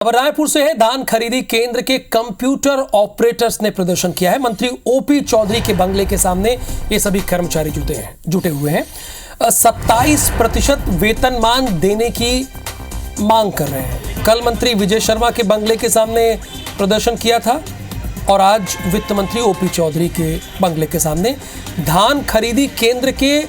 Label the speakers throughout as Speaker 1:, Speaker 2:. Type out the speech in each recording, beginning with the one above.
Speaker 1: अब रायपुर से है। धान खरीदी केंद्र के कंप्यूटर ऑपरेटर्स ने प्रदर्शन किया है। मंत्री ओपी चौधरी के बंगले के सामने ये सभी कर्मचारी जुटे हुए हैं। 27% वेतनमान देने की मांग कर रहे हैं। कल मंत्री विजय शर्मा के बंगले के सामने प्रदर्शन किया था और आज वित्त मंत्री ओपी चौधरी के बंगले के सामने धान खरीदी केंद्र के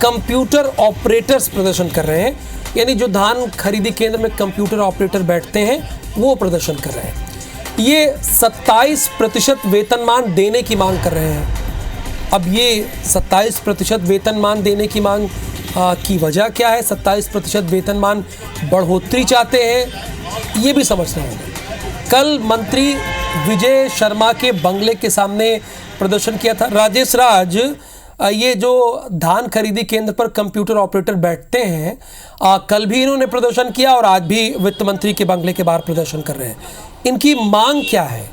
Speaker 1: कंप्यूटर ऑपरेटर्स प्रदर्शन कर रहे हैं। यानी जो धान खरीदी केंद्र में कंप्यूटर ऑपरेटर बैठते हैं वो प्रदर्शन कर रहे हैं। ये 27% वेतनमान देने की मांग कर रहे हैं। अब ये 27% वेतनमान देने की मांग की वजह क्या है? 27% वेतनमान बढ़ोतरी चाहते हैं, ये भी समझना होगा। कल मंत्री विजय शर्मा के बंगले के सामने प्रदर्शन किया था। राजेश राज, ये जो धान खरीदी केंद्र पर कंप्यूटर ऑपरेटर बैठते हैं, कल भी इन्होंने प्रदर्शन किया और आज भी वित्त मंत्री के बंगले के बाहर प्रदर्शन कर रहे हैं। इनकी मांग क्या है?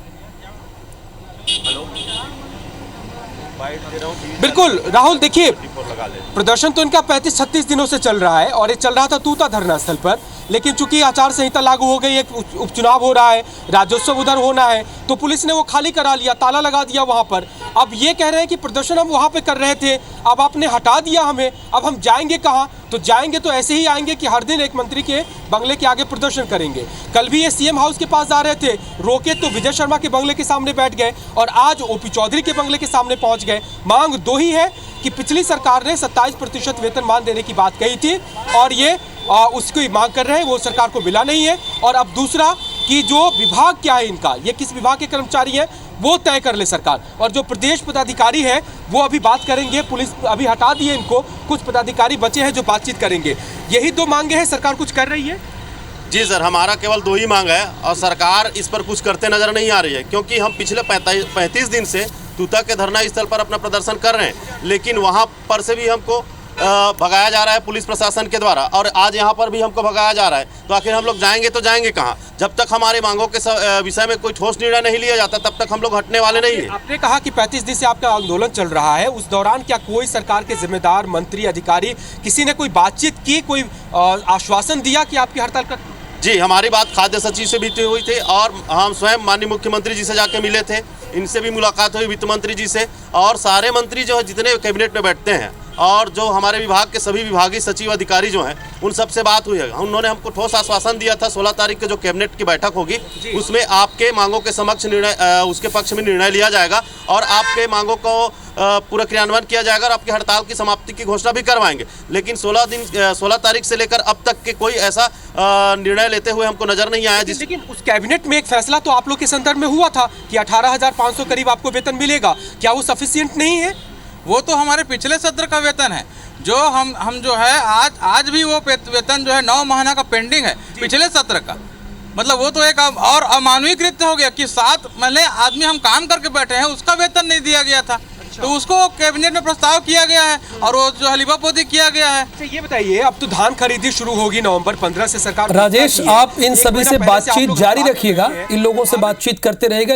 Speaker 2: बिल्कुल राहुल, देखिए प्रदर्शन तो इनका 35-36 दिनों से चल रहा है और ये चल रहा था तूता धरना स्थल पर, लेकिन चूंकि आचार संहिता लागू हो गई, एक उपचुनाव हो रहा है, राज्योत्सव उधर होना है, तो पुलिस ने वो खाली करा लिया, ताला लगा दिया वहां पर। अब ये कह रहे हैं कि प्रदर्शन हम वहां पे कर रहे थे, अब आपने हटा दिया हमें, अब हम जाएंगे कहाँ? तो जाएंगे तो ऐसे ही आएंगे कि हर दिन एक मंत्री के बंगले के आगे प्रदर्शन करेंगे। कल भी ये सीएम हाउस के पास जा रहे थे, रोके तो विजय शर्मा के बंगले के सामने बैठ गए और आज ओपी चौधरी के बंगले के सामने पहुंच गए। मांग दो ही है कि पिछली सरकार ने 27% वेतनमान देने की बात कही थी और ये उसकी मांग कर रहे हैं, वो सरकार को मिला नहीं है। और अब दूसरा कि जो विभाग क्या है इनका, ये किस विभाग के कर्मचारी हैं वो तय कर ले सरकार। और जो प्रदेश पदाधिकारी है वो अभी बात करेंगे, पुलिस अभी हटा दी है इनको, कुछ पदाधिकारी बचे हैं जो बातचीत करेंगे। यही दो मांगे हैं, सरकार कुछ कर रही है?
Speaker 3: जी सर, हमारा केवल दो ही मांग है और सरकार इस पर कुछ करते नजर नहीं आ रही है, क्योंकि हम पिछले 35 दिन से तूता के धरना स्थल पर अपना प्रदर्शन कर रहे हैं, लेकिन वहां पर से भी हमको भगाया जा रहा है पुलिस प्रशासन के द्वारा और आज यहाँ पर भी हमको भगाया जा रहा है। तो आखिर हम लोग जाएंगे तो जाएंगे कहाँ? जब तक हमारी मांगों के विषय में कोई ठोस निर्णय नहीं लिया जाता तब तक हम लोग हटने वाले नहीं हैं।
Speaker 2: आपने कहा कि 35 दिन से आपका आंदोलन चल रहा है, उस दौरान क्या कोई सरकार के जिम्मेदार मंत्री अधिकारी किसी ने कोई बातचीत की, कोई आश्वासन दिया कि आपकी हड़ताल कर?
Speaker 3: जी, हमारी बात खाद्य सचिव से भी हुई थी और हम स्वयं माननीय मुख्यमंत्री जी से जाके मिले थे, इनसे भी मुलाकात हुई वित्त मंत्री जी से, और सारे मंत्री जो है जितने कैबिनेट में बैठते हैं और जो हमारे विभाग के सभी विभागीय सचिव अधिकारी जो हैं उन सबसे बात हुई है। उन्होंने हमको ठोस आश्वासन दिया था 16 तारीख को जो कैबिनेट की बैठक होगी उसमें आपके मांगों के समक्ष निर्णय, उसके पक्ष में निर्णय लिया जाएगा और आपके मांगों को पूरा क्रियान्वयन किया जाएगा और आपकी हड़ताल की समाप्ति की घोषणा भी करवाएंगे। लेकिन 16 तारीख से लेकर अब तक के कोई ऐसा निर्णय लेते हुए हमको नजर नहीं आया।
Speaker 2: लेकिन उस कैबिनेट में एक फैसला तो आप लोग के संदर्भ में हुआ था कि 18,500 करीब आपको वेतन मिलेगा, क्या वो सफिशिएंट नहीं है?
Speaker 4: वो तो हमारे पिछले सत्र का वेतन है, जो हम जो है आज भी वो वेतन जो है 9 महीना का पेंडिंग है पिछले सत्र का। मतलब वो तो एक और अमानवीय कृत्य हो गया कि 7 महीने आदमी हम काम करके बैठे हैं, उसका वेतन नहीं दिया गया था। तो उसको कैबिनेट में प्रस्ताव किया गया है और वो जो हलीबापोती किया गया है।
Speaker 2: ये बताइए, अब तो धान खरीदी शुरू होगी नवंबर 15 से सरकार।
Speaker 1: राजेश, आप इन सभी से बातचीत जारी रखिएगा, इन लोगों से बातचीत करते रहेगा।